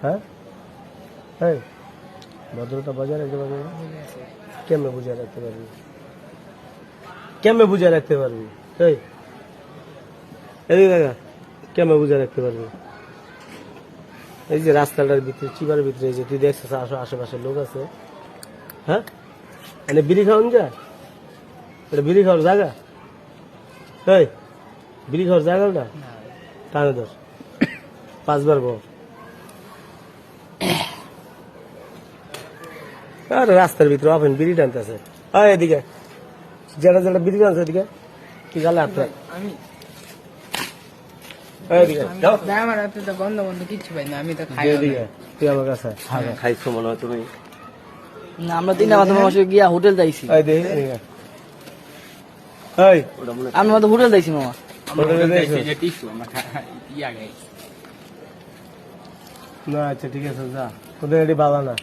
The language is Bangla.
হ্যাঁ এই ভদ্রতা বজায় রাখতে পারবি না? কেমনে বুঝায় রাখতে পারবি? কেমনে বুঝায় রাখতে পারবি? এই এদিকে দেখা, কেমনে বুঝায় রাখতে পারবি? এই যে রাস্তাটার ভিতরে চিবার ভিতরে যে তুই দেখছিস আশেপাশে লোক আছে, হ্যাঁ মানে বিড়ি খাওয়ান যায়, এটা বিড়ি খাওয়ার জায়গা? এই বিড়ি খাওয়ার জায়গা ওটা? টানে ধর 5 বার বল। আর রাস্তার ভিতরে আপনি বিড়ি টানতেছে। এদিকে যেটা যেটা বিড়ি টানছে এদিকে কি গালে হাত রাখ। এদিকে যাও। আমার হাতে তো গন্ধ বন্ধ কিচ্ছু পাই না, আমি তো খাই এদিকে তুই আমার কাছে খাইছো মনে হয় তুমি। না। আমরা তিনটা মাসে গিয়া হোটেল যাইছি। এই দেখি এদিকে এই আমরা তো হোটেল যাইছি মামা। না আচ্ছা ঠিক আছে যা, তোদের এটি বাবা না।